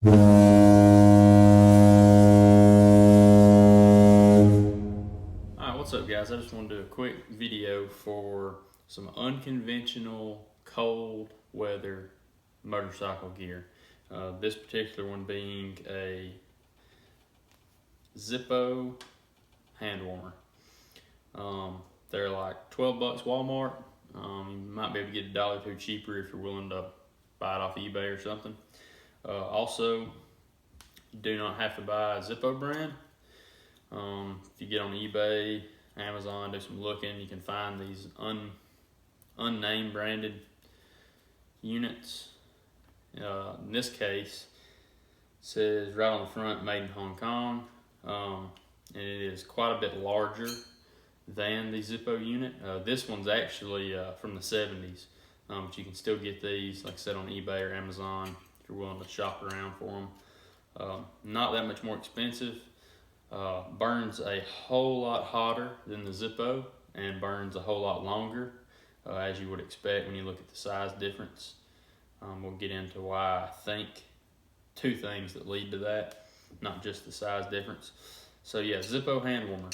Alright, what's up guys? I just want to do a quick video for some unconventional cold weather motorcycle gear. This particular one being a Zippo hand warmer. They're like 12 bucks Walmart. You might be able to get $1 or $2 cheaper if you're willing to buy it off eBay or something. Also, you do not have to buy a Zippo brand. If you get on eBay, Amazon, do some looking, you can find these unnamed branded units. In this case, it says right on the front, made in Hong Kong, and it is quite a bit larger than the Zippo unit. This one's actually from the 70s, but you can still get these, like I said, on eBay or Amazon if you're willing to shop around for them. Not that much more expensive. Burns a whole lot hotter than the Zippo and burns a whole lot longer, as you would expect when you look at the size difference. We'll get into why I think two things that lead to that, not just the size difference. So yeah, Zippo hand warmer.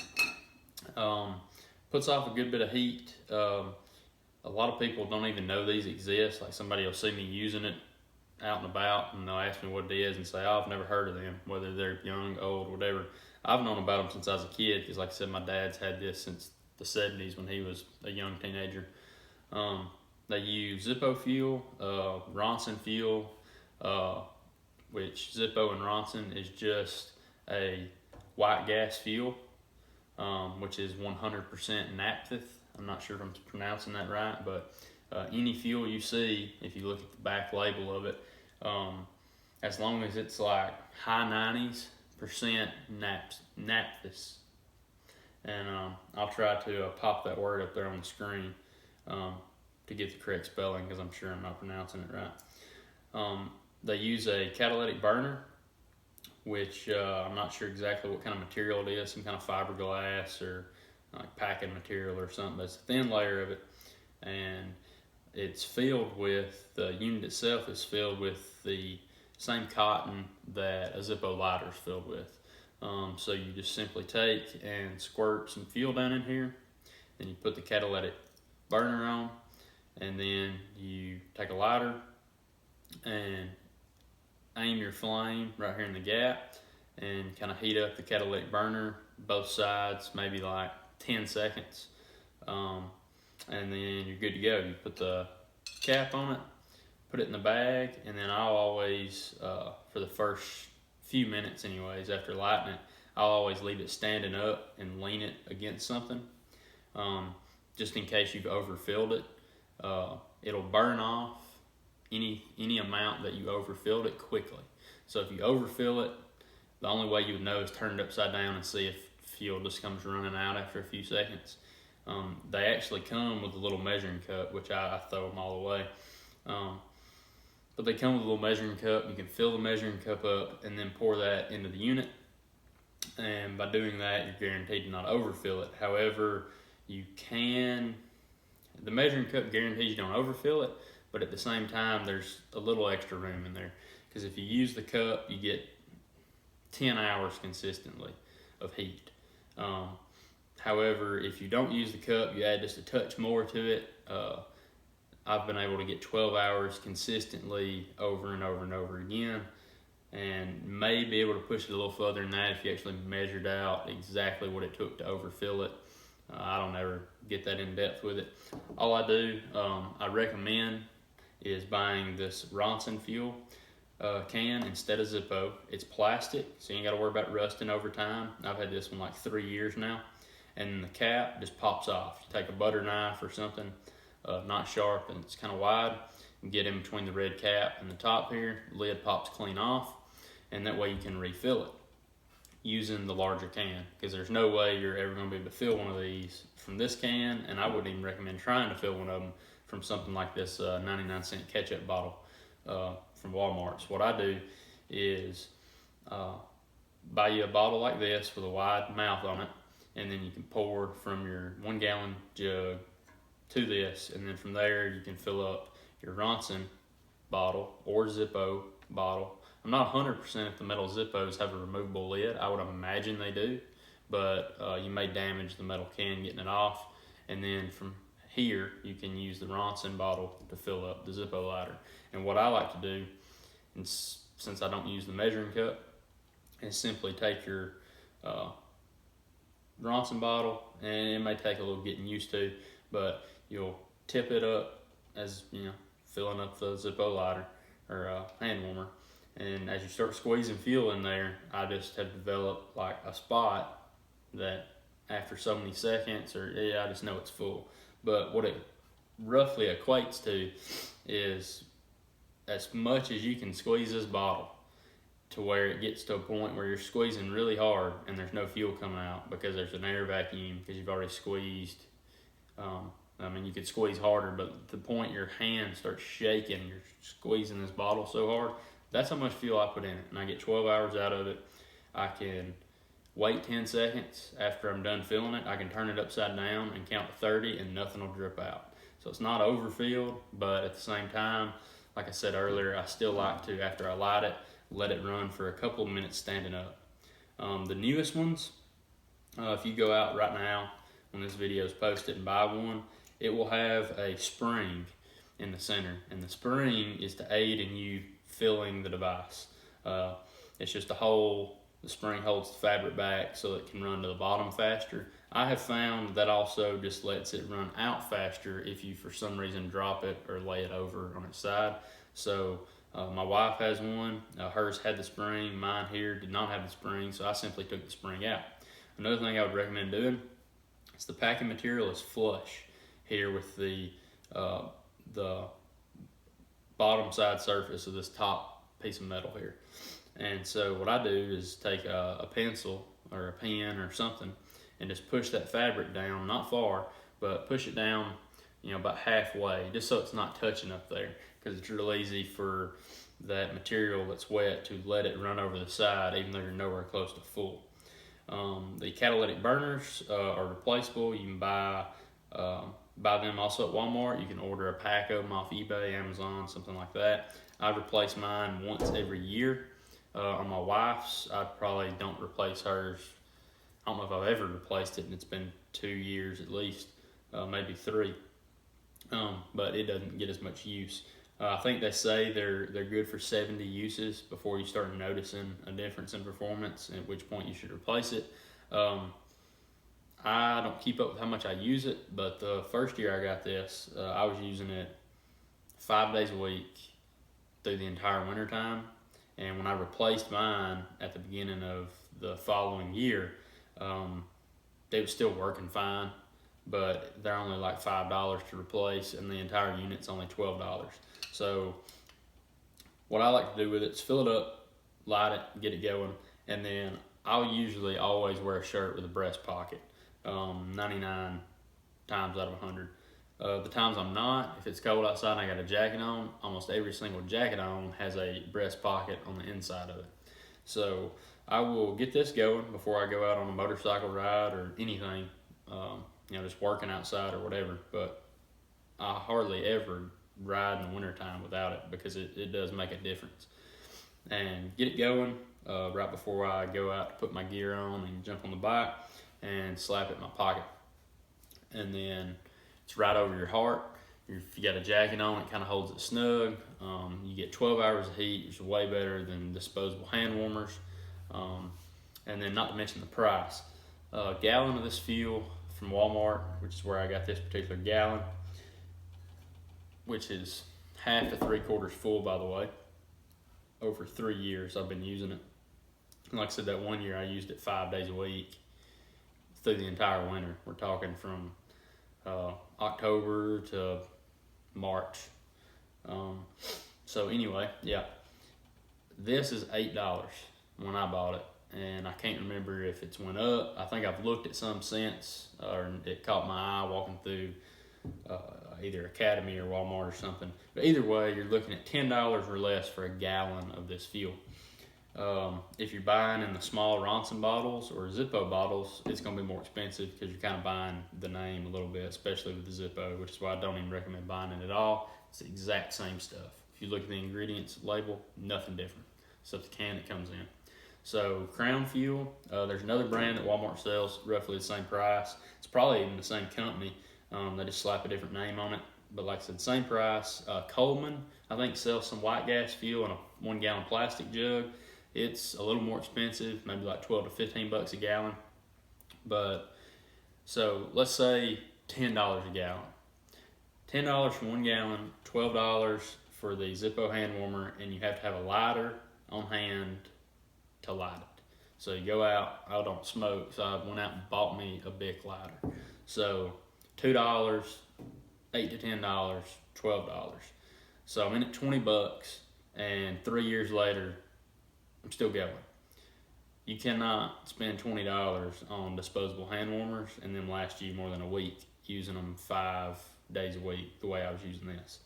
Puts off a good bit of heat. A lot of people don't even know these exist. Like somebody will see me using it out and about and they'll ask me what it is and say, oh, I've never heard of them, whether they're young, old, whatever. I've known about them since I was a kid because, like I said, my dad's had this since the 70s when he was a young teenager. They use Zippo fuel, Ronson fuel, which Zippo and Ronson is just a white gas fuel, which is 100% naphtha. I'm not sure if I'm pronouncing that right, but any fuel you see, if you look at the back label of it, as long as it's like high 90s, naphtha, and I'll try to pop that word up there on the screen to get the correct spelling because I'm sure I'm not pronouncing it right. They use a catalytic burner, which I'm not sure exactly what kind of material it is, some kind of fiberglass or like packing material or something, but it's a thin layer of it, and it's filled with, the unit itself is filled with the same cotton that a Zippo lighter is filled with. So you just simply take and squirt some fuel down in here, and you put the catalytic burner on, and then you take a lighter and aim your flame right here in the gap and kind of heat up the catalytic burner, both sides, maybe like 10 seconds. And then you're good to go. You put the cap on it, put it in the bag, and then I'll always, for the first few minutes anyways, after lighting it, I'll always leave it standing up and lean it against something, just in case you've overfilled it. It'll burn off any amount that you overfilled it quickly. So if you overfill it, the only way you would know is turn it upside down and see if fuel just comes running out after a few seconds. They actually come with a little measuring cup, which I throw them all away. But they come with a little measuring cup. You can fill the measuring cup up and then pour that into the unit. And by doing that, you're guaranteed to not overfill it. However, the measuring cup guarantees you don't overfill it, but at the same time, there's a little extra room in there. Because if you use the cup, you get 10 hours consistently of heat. However, if you don't use the cup, you add just a touch more to it. I've been able to get 12 hours consistently over and over and over again, and may be able to push it a little further than that if you actually measured out exactly what it took to overfill it. I don't ever get that in depth with it. All I do, I recommend, is buying this Ronson fuel can instead of Zippo. It's plastic, so you ain't got to worry about rusting over time. I've had this one like 3 years now, and the cap just pops off. You take a butter knife or something, not sharp and it's kind of wide, and get in between the red cap and the top here. The lid pops clean off, and that way you can refill it using the larger can, because there's no way you're ever going to be able to fill one of these from this can, and I wouldn't even recommend trying to fill one of them from something like this 99-cent ketchup bottle from Walmart. So what I do is buy you a bottle like this with a wide mouth on it, and then you can pour from your 1 gallon jug to this, and then from there you can fill up your Ronson bottle or Zippo bottle I'm not 100% if the metal Zippos have a removable lid. I would imagine they do, but you may damage the metal can getting it off. And then from here, you can use the Ronson bottle to fill up the Zippo lighter. And what I like to do, and since I don't use the measuring cup, is simply take your Ronson bottle, and it may take a little getting used to, but you'll tip it up as filling up the Zippo lighter or hand warmer. And as you start squeezing fuel in there, I just have developed like a spot that after so many seconds, I just know it's full. But what it roughly equates to is as much as you can squeeze this bottle to where it gets to a point where you're squeezing really hard and there's no fuel coming out because there's an air vacuum because you've already squeezed. You could squeeze harder, but the point your hand starts shaking, you're squeezing this bottle so hard, that's how much fuel I put in it. And I get 12 hours out of it. I can wait 10 seconds after I'm done filling it. I can turn it upside down and count to 30 and nothing will drip out. So it's not overfilled, but at the same time, like I said earlier, I still like to, after I light it, let it run for a couple of minutes standing up. The newest ones, if you go out right now when this video is posted and buy one, it will have a spring in the center, and the spring is to aid in you filling the device. It's just a hole. The spring holds the fabric back so it can run to the bottom faster. I have found that also just lets it run out faster if you for some reason drop it or lay it over on its side. So my wife has one. Hers had the spring. Mine here did not have the spring, so I simply took the spring out. Another thing I would recommend doing is the packing material is flush here with the bottom side surface of this top piece of metal here. And so what I do is take a pencil or a pen or something and just push that fabric down, not far, but push it down, about halfway, just so it's not touching up there, because it's real easy for that material that's wet to let it run over the side, even though you're nowhere close to full. The catalytic burners are replaceable. You can buy them also at Walmart. You can order a pack of them off eBay, Amazon, something like that. I replace mine once every year. On my wife's, I probably don't replace hers. I don't know if I've ever replaced it, and it's been 2 years at least, maybe 3. But it doesn't get as much use. I think they say they're good for 70 uses before you start noticing a difference in performance, at which point you should replace it. I don't keep up with how much I use it, but the first year I got this, I was using it 5 days a week through the entire winter time. And when I replaced mine at the beginning of the following year, they were still working fine, but they're only like $5 to replace, and the entire unit's only $12. So what I like to do with it is fill it up, light it, get it going, and then I'll usually always wear a shirt with a breast pocket, 99 times out of 100. The times I'm not, if it's cold outside and I got a jacket on, almost every single jacket on has a breast pocket on the inside of it. So I will get this going before I go out on a motorcycle ride or anything, just working outside or whatever. But I hardly ever ride in the wintertime without it, because it does make a difference. And get it going right before I go out to put my gear on and jump on the bike, and slap it in my pocket. And then it's right over your heart. If you got a jacket on, it kind of holds it snug. You get 12 hours of heat, which is way better than disposable hand warmers. And then not to mention the price. A gallon of this fuel from Walmart, which is where I got this particular gallon, which is half to 3/4 full, by the way. Over 3 years I've been using it. And like I said, that one year I used it 5 days a week through the entire winter. We're talking from October to March. So anyway, yeah, this is $8 when I bought it, and I can't remember if it's went up. I think I've looked at some since, or it caught my eye walking through either Academy or Walmart or something. But either way, you're looking at $10 or less for a gallon of this fuel. If you're buying in the small Ronson bottles or Zippo bottles, it's going to be more expensive because you're kind of buying the name a little bit, especially with the Zippo, which is why I don't even recommend buying it at all. It's the exact same stuff. If you look at the ingredients label, nothing different. except the can that comes in. So Crown Fuel, there's another brand that Walmart sells roughly the same price. It's probably even the same company. They just slap a different name on it. But like I said, same price. Coleman, I think, sells some white gas fuel in a 1 gallon plastic jug. It's a little more expensive, maybe like 12 to 15 bucks a gallon. But so let's say $10 a gallon. $10 for 1 gallon, $12 for the Zippo hand warmer, and you have to have a lighter on hand to light it. So you go out, I don't smoke, so I went out and bought me a Bic lighter. So $2, $8 to $10, $12. So I'm in at 20 bucks, and 3 years later, I'm still going. You cannot spend $20 on disposable hand warmers and then last you more than a week using them 5 days a week the way I was using this.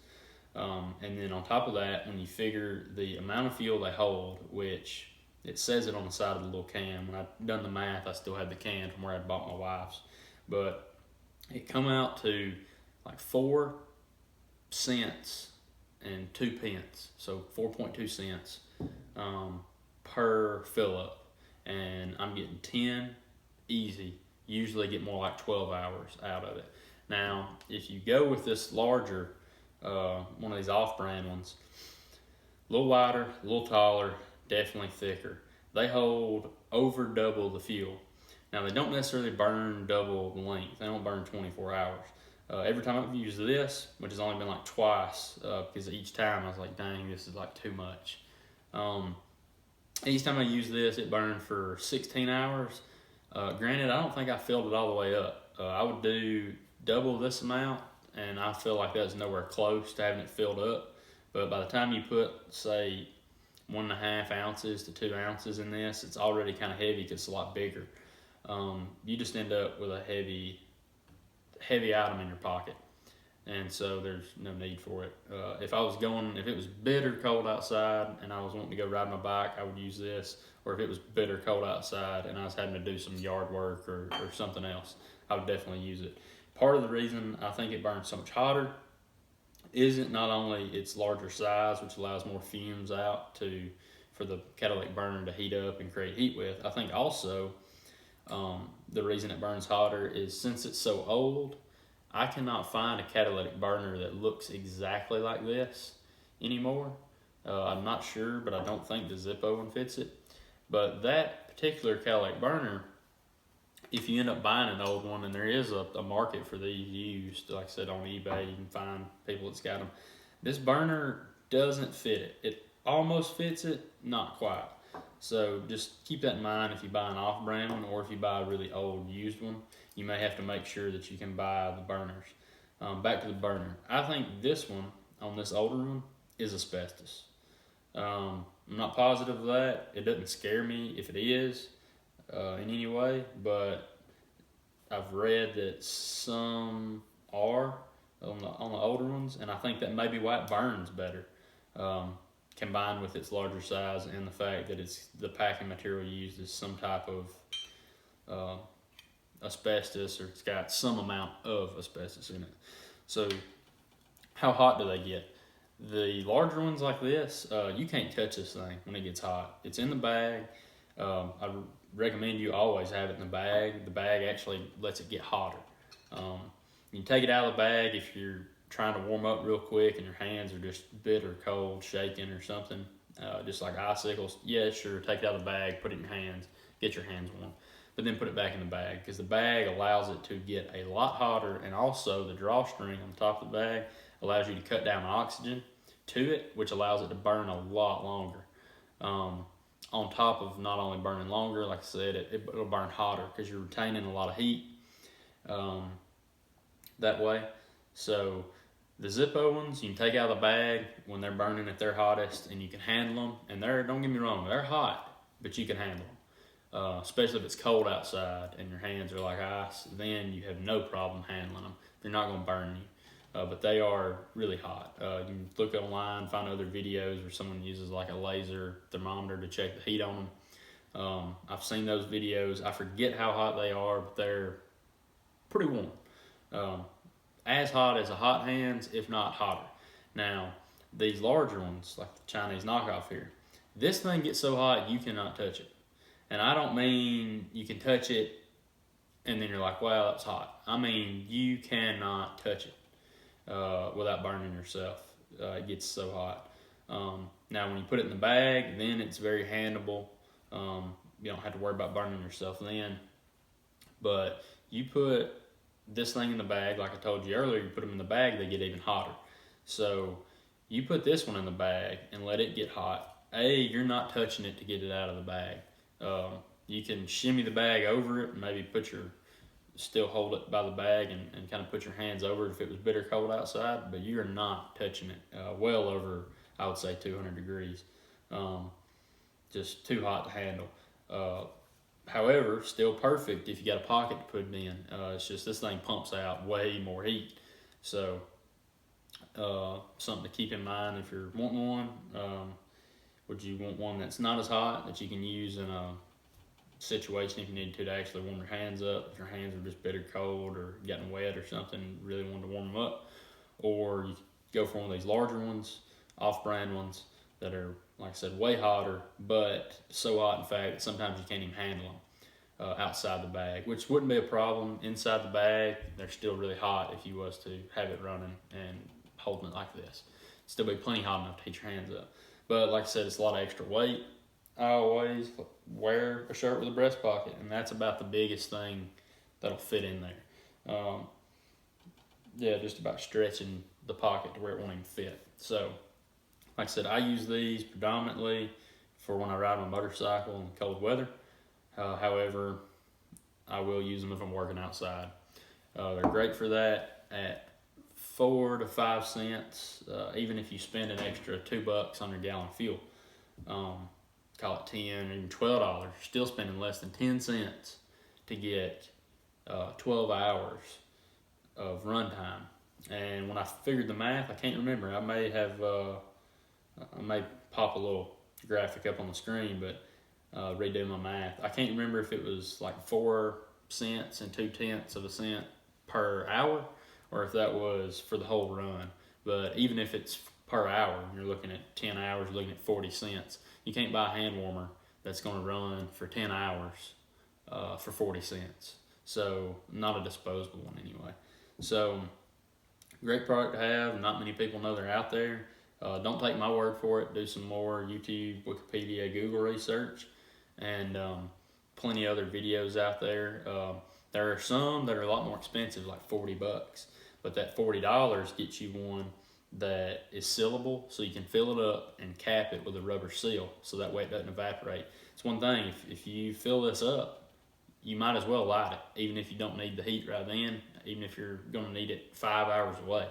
And then on top of that, when you figure the amount of fuel they hold, which it says it on the side of the little can. When I'd done the math, I still had the can from where I'd bought my wife's. But it come out to like 4 cents and 2 pence. So 4.2 cents per fill up. And I'm getting 10 easy. Usually get more like 12 hours out of it. Now, if you go with this larger, one of these off-brand ones, a little wider, a little taller, definitely thicker. They hold over double the fuel. Now, they don't necessarily burn double the length. They don't burn 24 hours. Every time I've used this, which has only been like twice, because each time I was like, dang, this is like too much. Each time I use this, it burned for 16 hours. Granted, I don't think I filled it all the way up. I would do double this amount, and I feel like that's nowhere close to having it filled up. But by the time you put, say, 1.5 ounces to 2 ounces in this, it's already kind of heavy because it's a lot bigger. You just end up with a heavy item in your pocket. And so there's no need for it. If it was bitter cold outside and I was wanting to go ride my bike, I would use this. Or if it was bitter cold outside and I was having to do some yard work or something else, I would definitely use it. Part of the reason I think it burns so much hotter isn't not only its larger size, which allows more fumes out for the catalytic burner to heat up and create heat with. I think also the reason it burns hotter is since it's so old, I cannot find a catalytic burner that looks exactly like this anymore. I'm not sure, but I don't think the Zippo one fits it. But that particular catalytic burner, if you end up buying an old one, and there is a market for these used, like I said, on eBay, you can find people that's got them. This burner doesn't fit it. It almost fits it, not quite. So just keep that in mind if you buy an off-brand one, or if you buy a really old used one, you may have to make sure that you can buy the burners. Back to the burner. I think this one, on this older one, is asbestos. I'm not positive of that. It doesn't scare me if it is in any way, but I've read that some are on the older ones, and I think that may be why it burns better. Combined with its larger size and the fact that the packing material used is some type of asbestos, or it's got some amount of asbestos in it. So how hot do they get? The larger ones like this, you can't touch this thing when it gets hot. It's in the bag. I recommend you always have it in the bag. The bag actually lets it get hotter. You take it out of the bag if you're trying to warm up real quick and your hands are just bitter cold, shaking or something, just like icicles. Yeah, sure, take it out of the bag, put it in your hands, get your hands warm, but then put it back in the bag, because the bag allows it to get a lot hotter, and also the drawstring on the top of the bag allows you to cut down oxygen to it, which allows it to burn a lot longer. On top of not only burning longer, like I said, it'll burn hotter because you're retaining a lot of heat that way. So the Zippo ones, you can take out of the bag when they're burning at their hottest, and you can handle them. And don't get me wrong, they're hot, but you can handle them. Especially if it's cold outside and your hands are like ice, then you have no problem handling them. They're not going to burn you. But they are really hot. You can look online, find other videos where someone uses like a laser thermometer to check the heat on them. I've seen those videos. I forget how hot they are, but they're pretty warm. As hot as a hot hands, if not hotter. Now, these larger ones, like the Chinese knockoff here, This thing gets so hot you cannot touch it. And I don't mean you can touch it and then you're like, wow, that's hot. I mean, you cannot touch it without burning yourself. It gets so hot. Now, when you put it in the bag, then it's very handleable. You don't have to worry about burning yourself then. But you put this thing in the bag, like I told you earlier, you put them in the bag, they get even hotter. So you put this one in the bag and let it get hot. You're not touching it to get it out of the bag. You can shimmy the bag over it and maybe still hold it by the bag and kind of put your hands over it if it was bitter cold outside, but you're not touching it well over, I would say, 200 degrees. Just too hot to handle. However, still perfect if you got a pocket to put it in. It's just this thing pumps out way more heat. So something to keep in mind if you're wanting one. Would you want one that's not as hot that you can use in a situation if you need to actually warm your hands up, if your hands are just bitter cold or getting wet or something, really wanted to warm them up? Or you go for one of these larger ones, off-brand ones that are, like I said, way hotter, but so hot in fact that sometimes you can't even handle them outside the bag, which wouldn't be a problem. Inside the bag, they're still really hot if you was to have it running and holding it like this. It'd still be plenty hot enough to heat your hands up. But like I said, it's a lot of extra weight. I always wear a shirt with a breast pocket, and that's about the biggest thing that'll fit in there. Just about stretching the pocket to where it won't even fit. So, like I said, I use these predominantly for when I ride my motorcycle in cold weather. However, I will use them if I'm working outside. They're great for that at 4 to 5 cents, even if you spend an extra $2 on your gallon of fuel. Call it $10 or even $12, you're still spending less than 10 cents to get 12 hours of runtime. And when I figured the math, I can't remember. I may pop a little graphic up on the screen, but redo my math. I can't remember if it was like 4 cents and 2/10 of a cent per hour, or if that was for the whole run. But even if it's per hour, you're looking at 10 hours, you're looking at 40 cents. You can't buy a hand warmer that's going to run for 10 hours for 40 cents. So not a disposable one anyway. So great product to have. Not many people know they're out there. Don't take my word for it. Do some more YouTube, Wikipedia, Google research, and plenty of other videos out there. There are some that are a lot more expensive, like $40, but that $40 gets you one that is sealable, so you can fill it up and cap it with a rubber seal, so that way it doesn't evaporate. It's one thing, if you fill this up, you might as well light it, even if you don't need the heat right then, even if you're going to need it 5 hours away.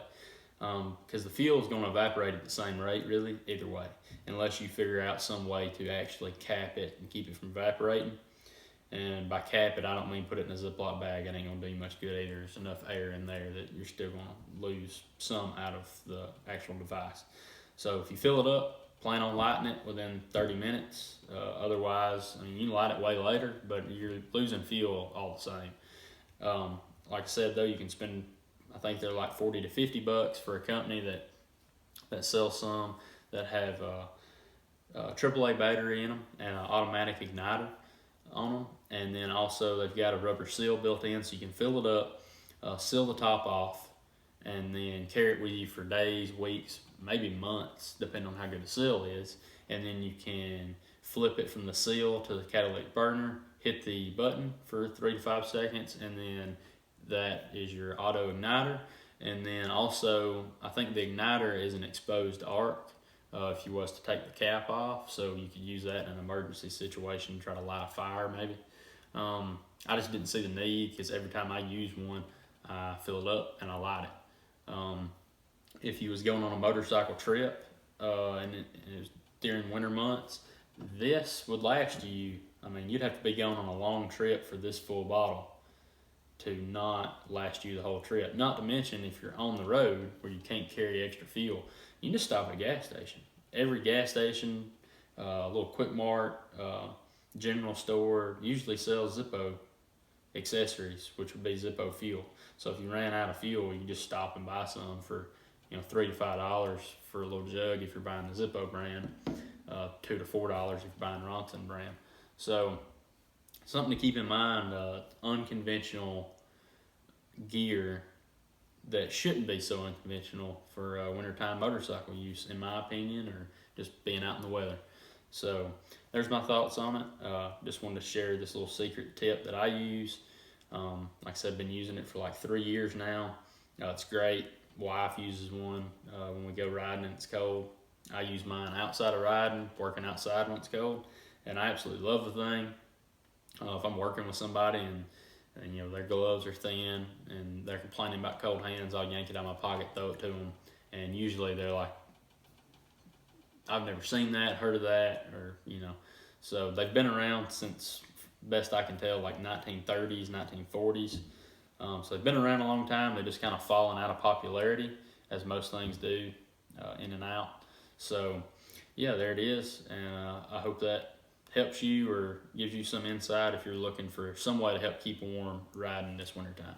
Because the fuel is going to evaporate at the same rate, really, either way, unless you figure out some way to actually cap it and keep it from evaporating. And by cap it, I don't mean put it in a Ziploc bag. It ain't going to do you much good either. There's enough air in there that you're still going to lose some out of the actual device. So if you fill it up, plan on lighting it within 30 minutes. Otherwise, I mean, you can light it way later, but you're losing fuel all the same. Like I said, though, you can spend, I think they're like $40 to $50 for a company that sells some that have a AAA battery in them and an automatic igniter on them, and then also they've got a rubber seal built in, so you can fill it up, seal the top off, and then carry it with you for days, weeks, maybe months, depending on how good the seal is. And then you can flip it from the seal to the catalytic burner, hit the button for 3 to 5 seconds, and then that is your auto igniter. And then also, I think the igniter is an exposed arc if you was to take the cap off, so you could use that in an emergency situation, try to light a fire maybe. I just didn't see the need, because every time I use one, I fill it up and I light it. If you was going on a motorcycle trip and it was during winter months, this would last you. I mean, you'd have to be going on a long trip for this full bottle to not last you the whole trip. Not to mention, if you're on the road where you can't carry extra fuel, you can just stop at a gas station. Every gas station, a little Quick Mart, general store usually sells Zippo accessories, which would be Zippo fuel. So if you ran out of fuel, you can just stop and buy some for $3 to $5 for a little jug if you're buying the Zippo brand. $2 to $4 if you're buying Ronson brand. So something to keep in mind, unconventional gear that shouldn't be so unconventional for wintertime motorcycle use, in my opinion, or just being out in the weather. So there's my thoughts on it. Just wanted to share this little secret tip that I use. Like I said, I've been using it for like 3 years now. It's great. Wife uses one when we go riding and it's cold. I use mine outside of riding, working outside when it's cold, and I absolutely love the thing. If I'm working with somebody and you know their gloves are thin and they're complaining about cold hands, I'll yank it out of my pocket, throw it to them, and usually they're like, I've never seen that, heard of that, or you know. So they've been around since, best I can tell, like 1930s, 1940s. So they've been around a long time. They're just kind of fallen out of popularity, as most things do, in and out. So yeah, there it is, and I hope that helps you or gives you some insight if you're looking for some way to help keep warm riding this wintertime.